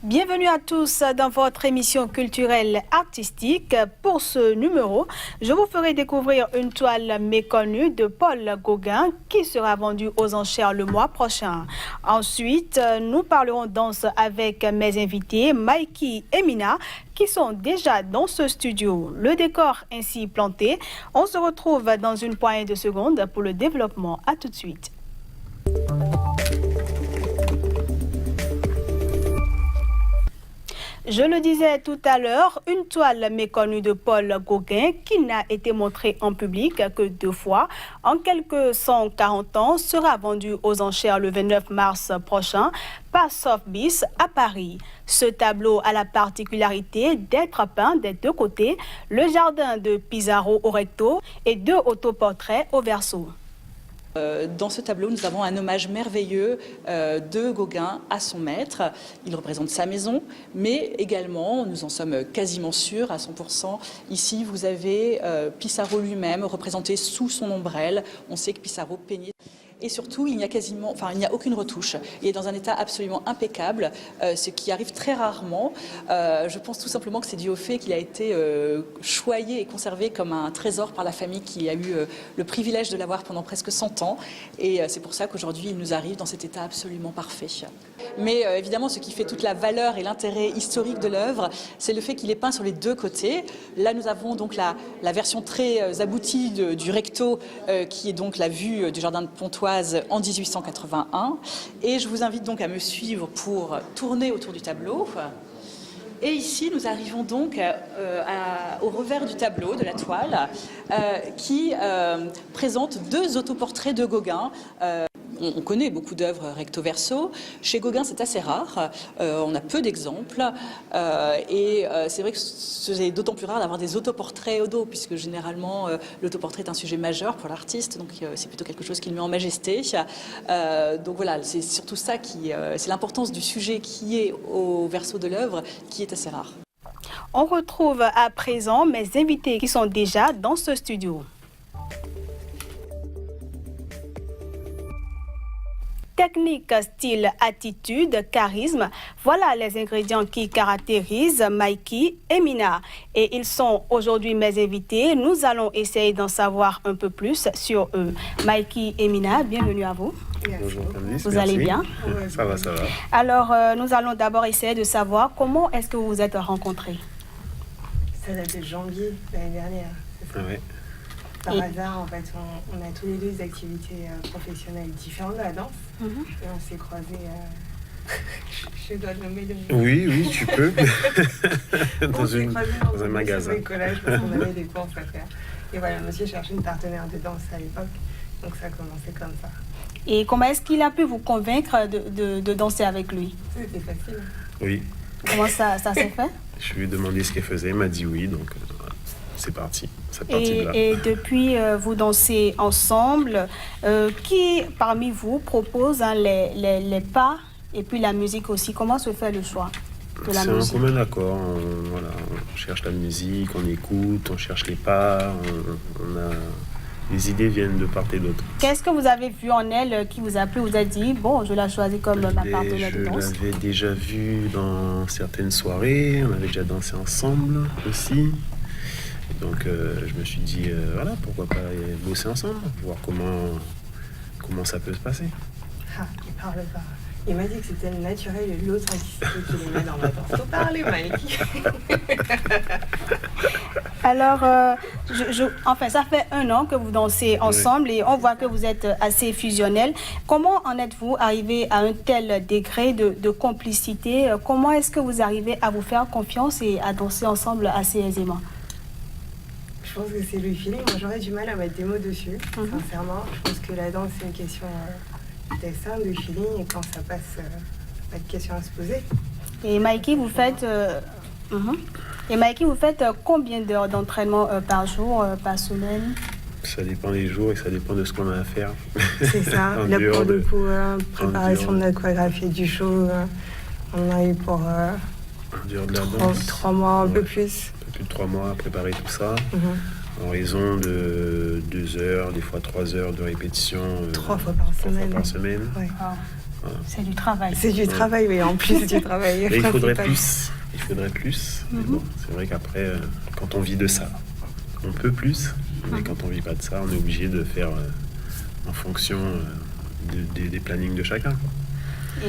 Bienvenue à tous dans votre émission culturelle artistique. Pour ce numéro, je vous ferai découvrir une toile méconnue de Paul Gauguin qui sera vendue aux enchères le mois prochain. Ensuite, nous parlerons danse avec mes invités Mikey et Mina qui sont déjà dans ce studio. Le décor ainsi planté, on se retrouve dans une poignée de secondes pour le développement. À tout de suite. Je le disais tout à l'heure, une toile méconnue de Paul Gauguin qui n'a été montrée en public que 2 fois en quelques 140 ans sera vendue aux enchères le 29 mars prochain par Sotheby's à Paris. Ce tableau a la particularité d'être peint des 2 côtés, le jardin de Pissarro au recto et 2 autoportraits au verso. Dans ce tableau, nous avons un hommage merveilleux de Gauguin à son maître. Il représente sa maison, mais également, nous en sommes quasiment sûrs à 100%. Ici, vous avez Pissarro lui-même représenté sous son ombrelle. On sait que Pissarro peignait. Et surtout, il n'y a aucune retouche. Il est dans un état absolument impeccable, ce qui arrive très rarement. Je pense tout simplement que c'est dû au fait qu'il a été choyé et conservé comme un trésor par la famille qui a eu le privilège de l'avoir pendant presque 100 ans. Et c'est pour ça qu'aujourd'hui, il nous arrive dans cet état absolument parfait. Mais évidemment, ce qui fait toute la valeur et l'intérêt historique de l'œuvre, c'est le fait qu'il est peint sur les 2 côtés. Là, nous avons donc la version très aboutie du recto, qui est donc la vue du jardin de Pontoise en 1881. Et je vous invite donc à me suivre pour tourner autour du tableau. Et ici, nous arrivons donc au revers du tableau, de la toile, qui présente 2 autoportraits de Gauguin. On connaît beaucoup d'œuvres recto-verso. Chez Gauguin, c'est assez rare. On a peu d'exemples. Et c'est vrai que c'est d'autant plus rare d'avoir des autoportraits au dos, puisque généralement, l'autoportrait est un sujet majeur pour l'artiste. Donc, c'est plutôt quelque chose qu'il met en majesté. Donc voilà, c'est surtout ça c'est l'importance du sujet qui est au verso de l'œuvre qui est assez rare. On retrouve à présent mes invités qui sont déjà dans ce studio. Technique, style, attitude, charisme, voilà les ingrédients qui caractérisent Mikey et Mina. Et ils sont aujourd'hui mes invités. Nous allons essayer d'en savoir un peu plus sur eux. Mikey et Mina, bienvenue à vous. Bonjour Candice, vous merci. Allez bien? Ça va, ça va. Alors, nous allons d'abord essayer de savoir comment est-ce que vous vous êtes rencontrés. Ça date de janvier l'année dernière. C'est ça. Ouais. Par hasard, en fait, on a tous les 2 des activités professionnelles différentes de la danse. Et on s'est croisés, je dois le nommer Oui, tu peux. dans un magasin. Bricolage parce qu'on avait des courses à faire. Et voilà, monsieur cherchait une partenaire de danse à l'époque. Donc ça a commencé comme ça. Et comment est-ce qu'il a pu vous convaincre de danser avec lui? C'était facile. Oui. Comment ça s'est fait? Je lui ai demandé ce qu'elle faisait, il m'a dit oui, donc c'est parti. C'est parti de là. Et depuis, vous dansez ensemble. Qui parmi vous propose les pas et puis la musique aussi? Comment se fait le choix de la musique? C'est un commun accord. On cherche la musique, on écoute, on cherche les pas. Les idées viennent de part et d'autre. Qu'est-ce que vous avez vu en elle qui vous a plu? Vous avez dit, bon, je la choisis comme ma partenaire de danse. Je l'avais déjà vue dans certaines soirées. On avait déjà dansé ensemble aussi. Donc je me suis dit, voilà, pourquoi pas bosser ensemble, voir comment ça peut se passer. Ah, il parle pas. Il m'a dit que c'était le naturel et l'authenticité qui les met dans la danse. Faut parler, Mikey. Alors, enfin, ça fait 1 an que vous dansez ensemble et on voit que vous êtes assez fusionnels. Comment en êtes-vous arrivé à un tel degré de complicité? Comment est-ce que vous arrivez à vous faire confiance et à danser ensemble assez aisément? Je pense que c'est le feeling. Moi, j'aurais du mal à mettre des mots dessus, sincèrement. Je pense que la danse, c'est une question d'instinct, de feeling, et quand ça passe, pas de question à se poser. Et Mikey, vous faites, combien d'heures d'entraînement par jour, par semaine? Ça dépend des jours et ça dépend de ce qu'on a à faire. C'est ça, la pour le coup, préparation de la chorégraphie du show, on a eu pour de la danse. 3 mois, un peu plus. Un peu plus de 3 mois à préparer tout ça. En raison de 2 heures, des fois 3 heures de répétition. 3 fois par semaine. Fois par semaine. Ouais. Voilà. C'est du travail. C'est du travail, oui, en plus du travail. Mais il faudrait principal. plus. Il faudrait plus. Mais bon, c'est vrai qu'après, quand on vit de ça, on peut plus. Mais quand on vit pas de ça, on est obligé de faire en fonction des plannings de chacun, quoi.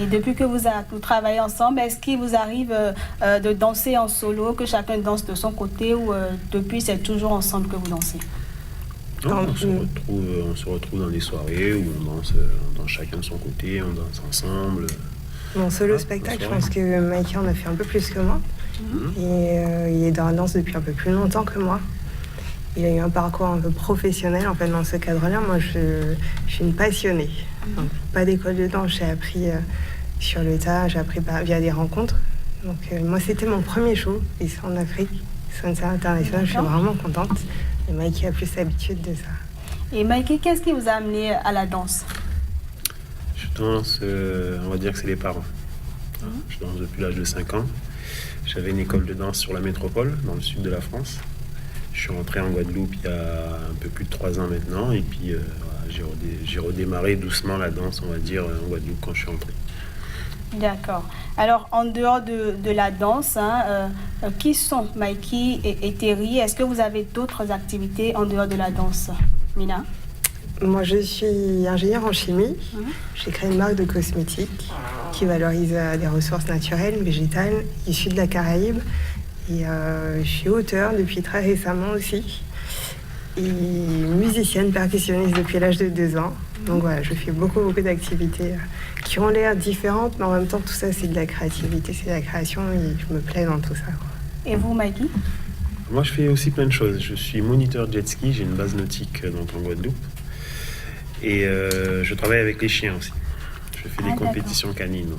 Et depuis que vous travaillez ensemble, est-ce qu'il vous arrive de danser en solo, que chacun danse de son côté, ou depuis c'est toujours ensemble que vous dansez? Non, on se retrouve dans des soirées où on danse chacun de son côté, on danse ensemble. Mon solo spectacle, je pense que Mikey en a fait un peu plus que moi. Et il est dans la danse depuis un peu plus longtemps que moi. Il a eu un parcours un peu professionnel en fait dans ce cadre-là. Moi, je suis une passionnée. Donc, pas d'école de danse, j'ai appris sur le tas, j'ai appris via des rencontres. Donc moi, c'était mon premier show ici en Afrique, Sunset International. Je suis vraiment contente. Et Mikey a plus l'habitude de ça. Et Mikey, qu'est-ce qui vous a amené à la danse? Je danse, on va dire que c'est les parents. Je danse depuis l'âge de 5 ans. J'avais une école de danse sur la métropole, dans le sud de la France. Je suis rentré en Guadeloupe il y a un peu plus de 3 ans maintenant. Et puis voilà, j'ai redémarré doucement la danse, on va dire, en Guadeloupe quand je suis rentré. D'accord. Alors, en dehors de la danse, qui sont Mikey et Terry? Est-ce que vous avez d'autres activités en dehors de la danse, Mina? Moi, je suis ingénieure en chimie. J'ai créé une marque de cosmétiques qui valorise des ressources naturelles, végétales, issues de la Caraïbe. Et je suis auteure depuis très récemment aussi. Et musicienne, percussionniste depuis l'âge de 2 ans. Donc voilà, je fais beaucoup d'activités qui ont l'air différentes, mais en même temps, tout ça, c'est de la créativité, c'est de la création et je me plais dans tout ça, quoi. Et vous, Mikey? Moi, je fais aussi plein de choses. Je suis moniteur jet ski, j'ai une base nautique donc en Guadeloupe. Et je travaille avec les chiens aussi. Je fais des compétitions canines.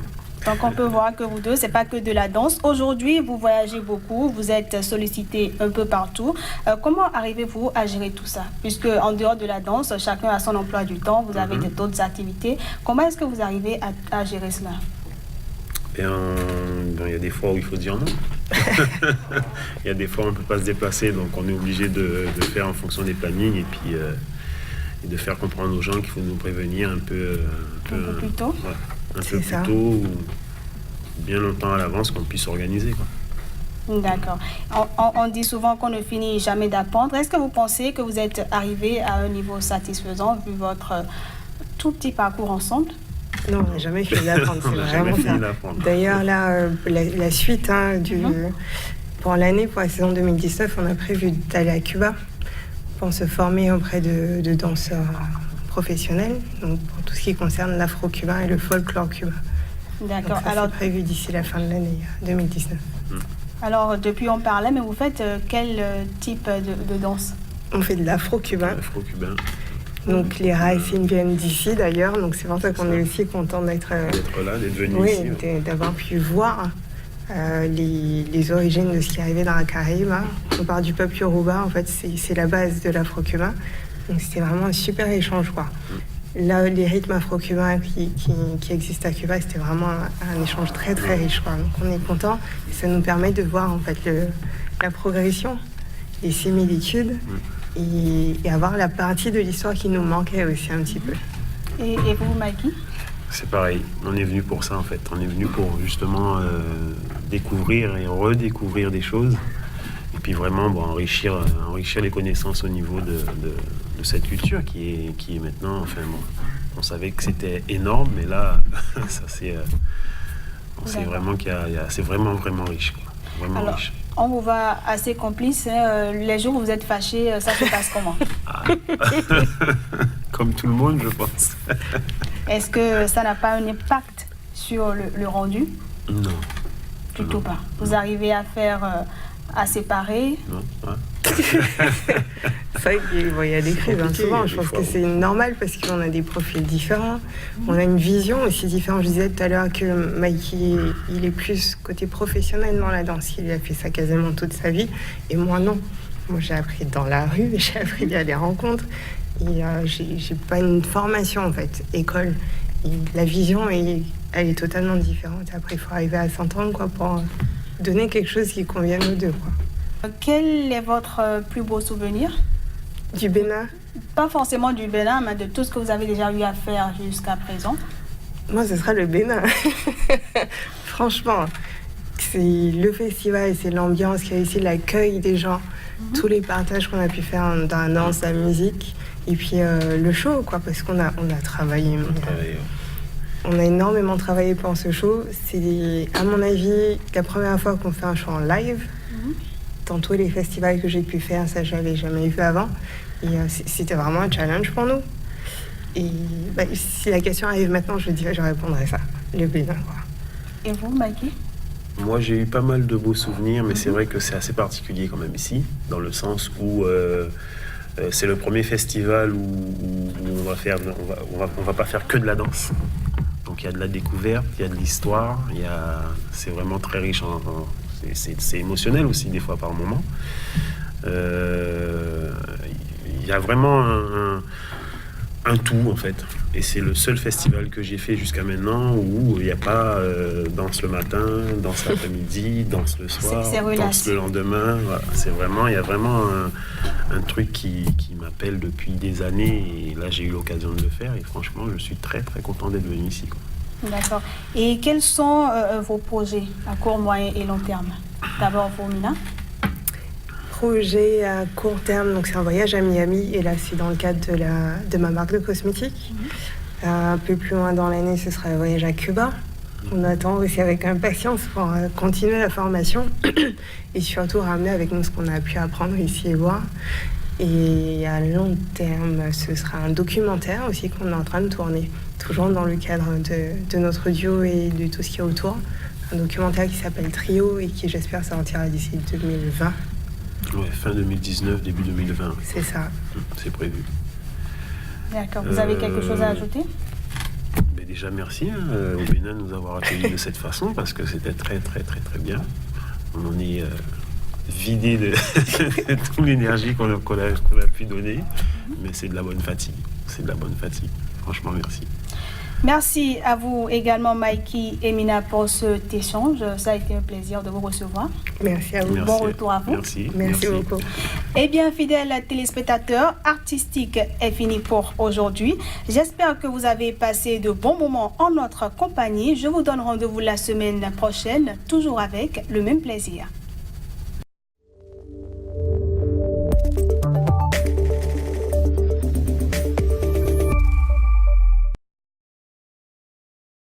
Donc on peut voir que vous deux, c'est pas que de la danse. Aujourd'hui, vous voyagez beaucoup, vous êtes sollicité un peu partout. Comment arrivez-vous à gérer tout ça? Puisque en dehors de la danse, chacun a son emploi du temps, vous avez d'autres activités. Comment est-ce que vous arrivez à gérer cela? Il y a des fois où il faut dire non. Il y a des fois où on ne peut pas se déplacer, donc on est obligé de faire en fonction des plannings et puis et de faire comprendre aux gens qu'il faut nous prévenir un peu plus tôt. Ouais, un peu plus tôt ou bien longtemps à l'avance qu'on puisse s'organiser, quoi. D'accord. On dit souvent qu'on ne finit jamais d'apprendre. Est-ce que vous pensez que vous êtes arrivé à un niveau satisfaisant vu votre tout petit parcours ensemble? Non, on n'a jamais fini d'apprendre, c'est vraiment ça. D'ailleurs, là, la suite pour l'année, pour la saison 2019, on a prévu d'aller à Cuba pour se former auprès de danseurs professionnels, donc pour tout ce qui concerne l'afro-cubain et le folklore cubain. D'accord. Donc ça, c'est prévu d'ici la fin de l'année 2019. Alors, depuis on parlait, mais vous faites quel type de danse? On fait de l'afro-cubain. L'afro-cubain. Donc les racines viennent d'ici d'ailleurs, donc c'est pour ça qu'on est aussi content d'être là, d'être venu ici. Oui, d'avoir pu voir les origines de ce qui arrivait dans la Caraïbe. On part du peuple Yoruba, en fait, c'est la base de l'afro-cubain. Donc c'était vraiment un super échange, quoi. Là, les rythmes afro-cubains qui existent à Cuba, c'était vraiment un échange très très riche, quoi. Donc on est content et ça nous permet de voir en fait la progression, les similitudes et avoir la partie de l'histoire qui nous manquait aussi un petit peu. Et vous, Mikey? C'est pareil, on est venu pour ça en fait. On est venu pour justement découvrir et redécouvrir des choses. Et puis vraiment enrichir les connaissances au niveau de cette culture qui est maintenant, enfin bon, on savait que c'était énorme, mais là, ça c'est, on sait vraiment c'est vraiment riche, quoi. Vraiment alors, riche. On vous voit assez complice, les jours où vous êtes fâchés, ça se passe comment? Comme tout le monde, je pense. Est-ce que ça n'a pas un impact sur le rendu? Non. Plutôt pas. Vous arrivez à faire... à séparer? Non, ouais. C'est vrai qu'il y a des crises souvent. Je pense que c'est normal parce qu'on a des profils différents. On a une vision aussi différente. Je disais tout à l'heure que Mikey, il est plus côté professionnel dans la danse. Il a fait ça quasiment toute sa vie. Et moi, non. Moi, j'ai appris dans la rue, j'ai appris via des rencontres. Et j'ai pas une formation, en fait, école. Et la vision, elle est totalement différente. Après, il faut arriver à s'entendre, quoi, pour donner quelque chose qui convienne aux deux, quoi. Quel est votre plus beau souvenir? Du Bénin? Pas forcément du Bénin, mais de tout ce que vous avez déjà eu à faire jusqu'à présent. Moi, ce sera le Bénin. Franchement, c'est le festival, c'est l'ambiance qu'il y a ici, l'accueil des gens, tous les partages qu'on a pu faire dans la danse, la musique, et puis le show, quoi, parce qu'on a travaillé. On a énormément travaillé pour ce show. C'est, à mon avis, la première fois qu'on fait un show en live. Dans tous les festivals que j'ai pu faire, ça, je l'avais jamais vu avant. Et c'était vraiment un challenge pour nous. Et si la question arrive maintenant, je répondrai ça, le Bénin, quoi. Et vous, Mikey? Moi, j'ai eu pas mal de beaux souvenirs, mais c'est vrai que c'est assez particulier quand même ici, dans le sens où c'est le premier festival où on va pas faire que de la danse. Donc il y a de la découverte, il y a de l'histoire, c'est vraiment très riche, c'est émotionnel aussi des fois par moment. Il y a vraiment un tout en fait. Et c'est le seul festival que j'ai fait jusqu'à maintenant où il n'y a pas danse le matin, danse l'après-midi, danse le soir, danse le lendemain. Voilà. Il y a vraiment un truc qui m'appelle depuis des années. Et là, j'ai eu l'occasion de le faire. Et franchement, je suis très, très content d'être venu ici, quoi. D'accord. Et quels sont vos projets à court, moyen et long terme? D'abord pour Mina. Projet à court terme, donc c'est un voyage à Miami et là c'est dans le cadre de ma marque de cosmétiques. Un peu plus loin dans l'année, ce sera un voyage à Cuba. On attend aussi avec impatience pour continuer la formation et surtout ramener avec nous ce qu'on a pu apprendre ici et voir. Et à long terme, ce sera un documentaire aussi qu'on est en train de tourner, toujours dans le cadre de notre duo et de tout ce qui est autour. Un documentaire qui s'appelle Trio et qui, j'espère, sortira d'ici 2020. Ouais, fin 2019, début 2020. C'est ça. C'est prévu. D'accord. Vous avez quelque chose à ajouter? Mais déjà, merci au Bénin de nous avoir accueillis de cette façon parce que c'était très, très, très, très bien. On en est vidé de toute l'énergie qu'on a pu donner, mais c'est de la bonne fatigue. C'est de la bonne fatigue. Franchement, merci. Merci à vous également, Mikey et Mina, pour cet échange. Ça a été un plaisir de vous recevoir. Merci à vous. Bon retour à vous. Merci beaucoup. Eh bien, fidèles téléspectateurs, Artistique est fini pour aujourd'hui. J'espère que vous avez passé de bons moments en notre compagnie. Je vous donne rendez-vous la semaine prochaine, toujours avec le même plaisir.